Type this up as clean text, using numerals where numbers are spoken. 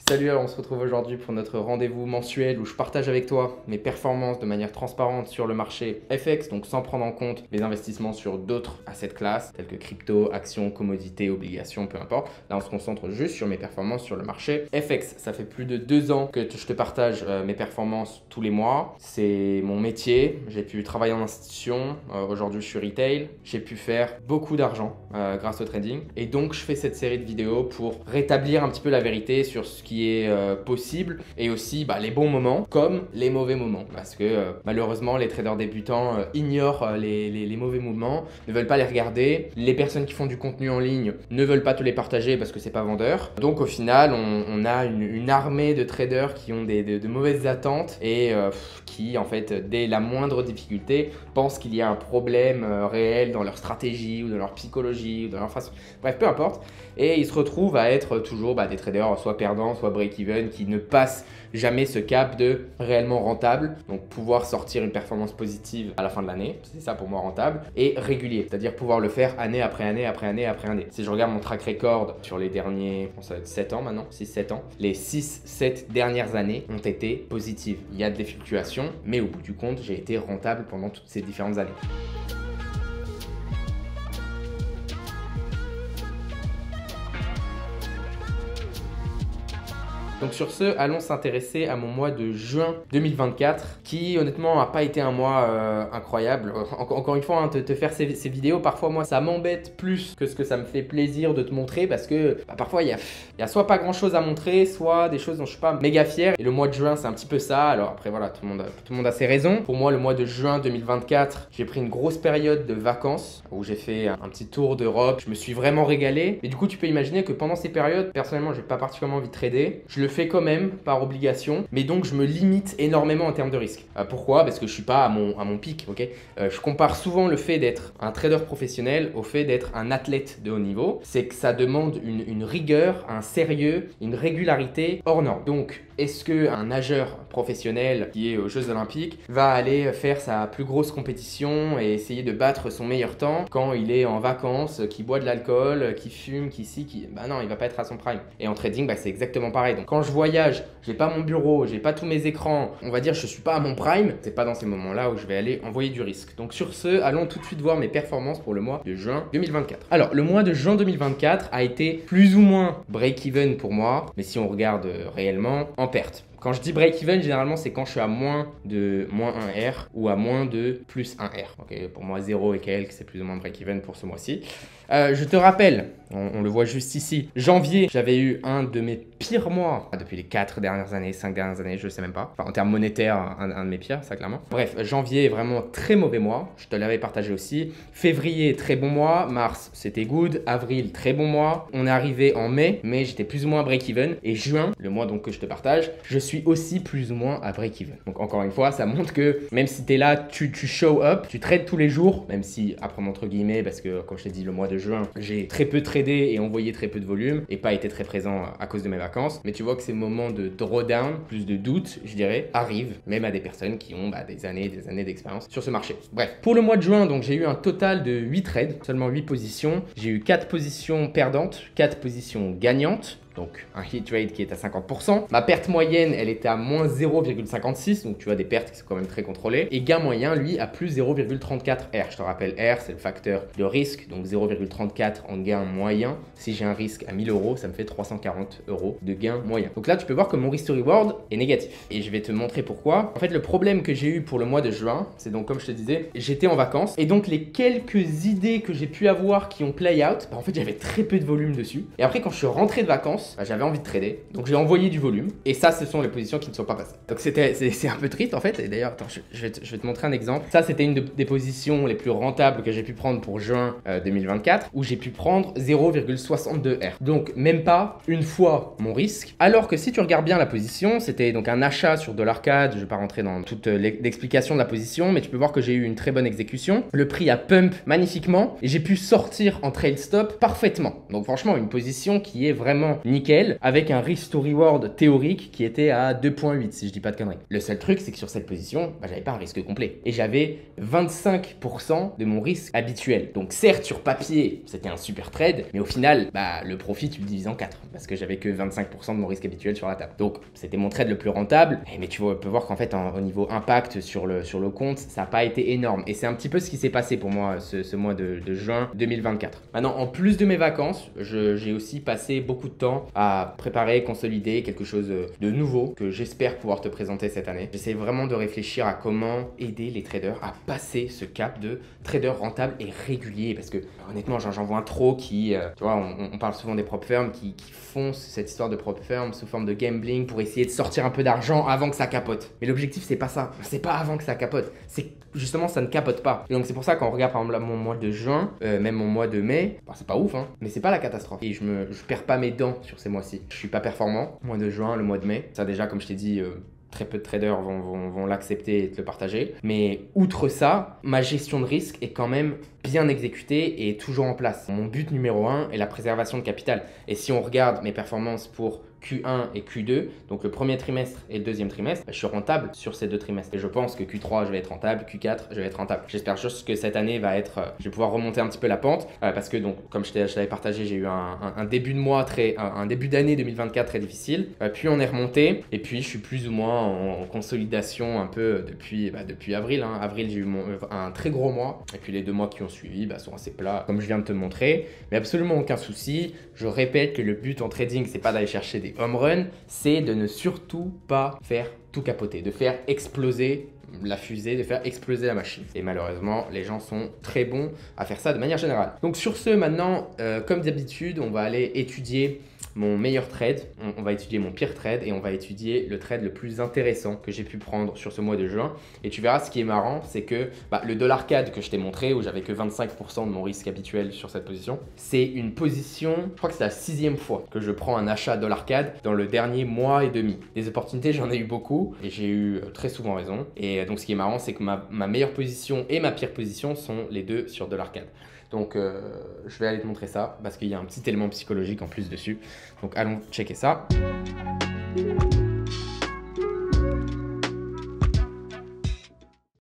Salut, alors on se retrouve aujourd'hui pour notre rendez-vous mensuel où je partage avec toi mes performances de manière transparente sur le marché FX, donc sans prendre en compte les investissements sur d'autres assets classes tels que crypto, actions, commodités, obligations, peu importe. Là, on se concentre juste sur mes performances sur le marché FX. Ça fait plus de 2 ans que je te partage mes performances tous les mois. C'est mon métier. J'ai pu travailler en institution. Aujourd'hui, je suis retail. J'ai pu faire beaucoup d'argent grâce au trading. Et donc, je fais cette série de vidéos pour rétablir un petit peu la vérité sur ce qui est possible et aussi les bons moments comme les mauvais moments, parce que malheureusement les traders débutants ignorent les mauvais moments, ne veulent pas les regarder. Les personnes qui font du contenu en ligne ne veulent pas te les partager parce que c'est pas vendeur. Donc au final on a une armée de traders qui ont de mauvaises attentes et qui en fait dès la moindre difficulté pensent qu'il y a un problème réel dans leur stratégie ou dans leur psychologie ou dans leur façon, bref, peu importe, et ils se retrouvent à être toujours des traders soit perdants, soit break-even, qui ne passent jamais ce cap de réellement rentable, donc pouvoir sortir une performance positive à la fin de l'année, c'est ça pour moi rentable, et régulier, c'est-à-dire pouvoir le faire année après année après année après année. Si je regarde mon track record sur les derniers, ça va être 7 ans maintenant, 6-7 ans, les 6-7 dernières années ont été positives. Il y a des fluctuations, mais au bout du compte, j'ai été rentable pendant toutes ces différentes années. Donc sur ce, allons s'intéresser à mon mois de juin 2024 qui honnêtement n'a pas été un mois incroyable. Encore une fois, te faire ces vidéos, parfois moi ça m'embête plus que ce que ça me fait plaisir de te montrer, parce que parfois il y a soit pas grand chose à montrer, soit des choses dont je suis pas méga fier. Et le mois de juin c'est un petit peu ça. Alors après voilà, tout le monde a ses raisons. Pour moi le mois de juin 2024, j'ai pris une grosse période de vacances où j'ai fait un petit tour d'Europe. Je me suis vraiment régalé. Et du coup tu peux imaginer que pendant ces périodes, personnellement j'ai pas particulièrement envie de trader. Je le fais quand même par obligation, mais donc je me limite énormément en termes de risque. Pourquoi? Parce que je suis pas à mon pic, ok? Je compare souvent le fait d'être un trader professionnel au fait d'être un athlète de haut niveau. C'est que ça demande une rigueur, un sérieux, une régularité hors norme. Donc, est-ce qu'un nageur professionnel qui est aux Jeux Olympiques va aller faire sa plus grosse compétition et essayer de battre son meilleur temps quand il est en vacances, qui boit de l'alcool, qui fume, non, il va pas être à son prime. Et en trading, c'est exactement pareil. Donc quand je voyage, j'ai pas mon bureau, j'ai pas tous mes écrans, on va dire je suis pas à mon prime, c'est pas dans ces moments-là où je vais aller envoyer du risque. Donc sur ce, allons tout de suite voir mes performances pour le mois de juin 2024. Alors le mois de juin 2024 a été plus ou moins break-even pour moi, mais si on regarde réellement, en perte. Quand je dis break-even, généralement, c'est quand je suis à moins de moins 1 R ou à moins de plus 1 R. Okay, pour moi, 0 et quelques, c'est plus ou moins break-even pour ce mois-ci. Je te rappelle, on le voit juste ici, janvier, j'avais eu un de mes pires mois depuis les 4 dernières années, 5 dernières années, je sais même pas. Enfin, en termes monétaires, un de mes pires, ça clairement. Bref, janvier, vraiment très mauvais mois, je te l'avais partagé aussi. Février, très bon mois. Mars, c'était good. Avril, très bon mois. On est arrivé en mai, mais j'étais plus ou moins break-even. Et juin, le mois donc que je te partage, je suis aussi plus ou moins à break-even. Donc encore une fois, ça montre que même si tu es là, tu show up, tu trades tous les jours, même si, après entre guillemets, parce que comme je t'ai dit, le mois de juin, j'ai très peu tradé et envoyé très peu de volume et pas été très présent à cause de mes vacances. Mais tu vois que ces moments de drawdown, plus de doute, je dirais, arrivent même à des personnes qui ont des années d'expérience sur ce marché. Bref, pour le mois de juin, donc j'ai eu un total de 8 trades, seulement 8 positions. J'ai eu 4 positions perdantes, 4 positions gagnantes. Donc un hit rate qui est à 50%. Ma perte moyenne, elle était à moins 0,56, donc tu vois des pertes qui sont quand même très contrôlées. Et gain moyen, lui, à plus 0,34 R. Je te rappelle, R, c'est le facteur de risque, donc 0,34 en gain moyen. Si j'ai un risque à 1000 €, ça me fait 340 € de gain moyen. Donc là, tu peux voir que mon risk to reward est négatif. Et je vais te montrer pourquoi. En fait, le problème que j'ai eu pour le mois de juin, c'est donc comme je te disais, j'étais en vacances. Et donc les quelques idées que j'ai pu avoir qui ont play out, en fait, j'avais très peu de volume dessus. Et après, quand je suis rentré de vacances, j'avais envie de trader, donc j'ai envoyé du volume, et ça, ce sont les positions qui ne sont pas passées. Donc c'est un peu triste en fait, et d'ailleurs, attends, je vais te montrer un exemple. Ça, c'était une des positions les plus rentables que j'ai pu prendre pour juin 2024, où j'ai pu prendre 0,62 R. Donc même pas une fois mon risque, alors que si tu regardes bien la position, c'était donc un achat sur $CAD, je vais pas rentrer dans toute l'explication de la position, mais tu peux voir que j'ai eu une très bonne exécution. Le prix a pump magnifiquement, et j'ai pu sortir en trail stop parfaitement. Donc franchement, une position qui est vraiment nickel, avec un risk to reward théorique qui était à 2,8 si je dis pas de conneries. Le seul truc, c'est que sur cette position, j'avais pas un risque complet. Et j'avais 25% de mon risque habituel. Donc certes, sur papier, c'était un super trade, mais au final, le profit, tu le divises en 4, parce que j'avais que 25% de mon risque habituel sur la table. Donc c'était mon trade le plus rentable, mais tu peux voir qu'en fait, au niveau impact sur le compte, ça n'a pas été énorme. Et c'est un petit peu ce qui s'est passé pour moi ce mois de juin 2024. Maintenant, en plus de mes vacances, j'ai aussi passé beaucoup de temps à préparer, consolider quelque chose de nouveau que j'espère pouvoir te présenter cette année. J'essaie vraiment de réfléchir à comment aider les traders à passer ce cap de trader rentable et régulier, parce que honnêtement, j'en vois trop qui, tu vois, on parle souvent des prop firms qui font cette histoire de prop firm sous forme de gambling pour essayer de sortir un peu d'argent avant que ça capote. Mais l'objectif, c'est pas ça. C'est pas avant que ça capote. C'est justement, ça ne capote pas. Et donc, c'est pour ça quand on regarde par exemple mon mois de juin, même mon mois de mai, c'est pas ouf, hein, mais c'est pas la catastrophe. Et je perds pas mes dents sur ces mois-ci. Je suis pas performant. Le mois de juin, le mois de mai, ça déjà, comme je t'ai dit, très peu de traders vont l'accepter et te le partager. Mais outre ça, ma gestion de risque est quand même bien exécutée et toujours en place. Mon but numéro 1 est la préservation de capital. Et si on regarde mes performances pour Q1 et Q2, donc le premier trimestre et le deuxième trimestre, je suis rentable sur ces deux trimestres. Et je pense que Q3, je vais être rentable, Q4, je vais être rentable. J'espère juste que cette année va être, je vais pouvoir remonter un petit peu la pente, parce que donc, comme je t'avais partagé, j'ai eu un début de mois un début d'année 2024 très difficile. Puis on est remonté, et puis je suis plus ou moins en consolidation un peu depuis avril. Hein. Avril, j'ai eu un très gros mois, et puis les 2 mois qui ont suivi sont assez plats, comme je viens de te montrer. Mais absolument aucun souci. Je répète que le but en trading, c'est pas d'aller chercher des home runs, c'est de ne surtout pas faire tout capoter, de faire exploser la fusée, de faire exploser la machine. Et malheureusement, les gens sont très bons à faire ça de manière générale. Donc sur ce, maintenant, comme d'habitude, on va aller étudier mon meilleur trade, on va étudier mon pire trade et on va étudier le trade le plus intéressant que j'ai pu prendre sur ce mois de juin. Et tu verras, ce qui est marrant, c'est que le dollar CAD que je t'ai montré, où j'avais que 25% de mon risque habituel sur cette position, c'est une position, je crois que c'est la 6e fois que je prends un achat dollar CAD dans le dernier mois et demi. Des opportunités, j'en ai eu beaucoup et j'ai eu très souvent raison. Et donc ce qui est marrant, c'est que ma meilleure position et ma pire position sont les deux sur dollar CAD. Donc je vais aller te montrer ça parce qu'il y a un petit élément psychologique en plus dessus. Donc allons checker ça.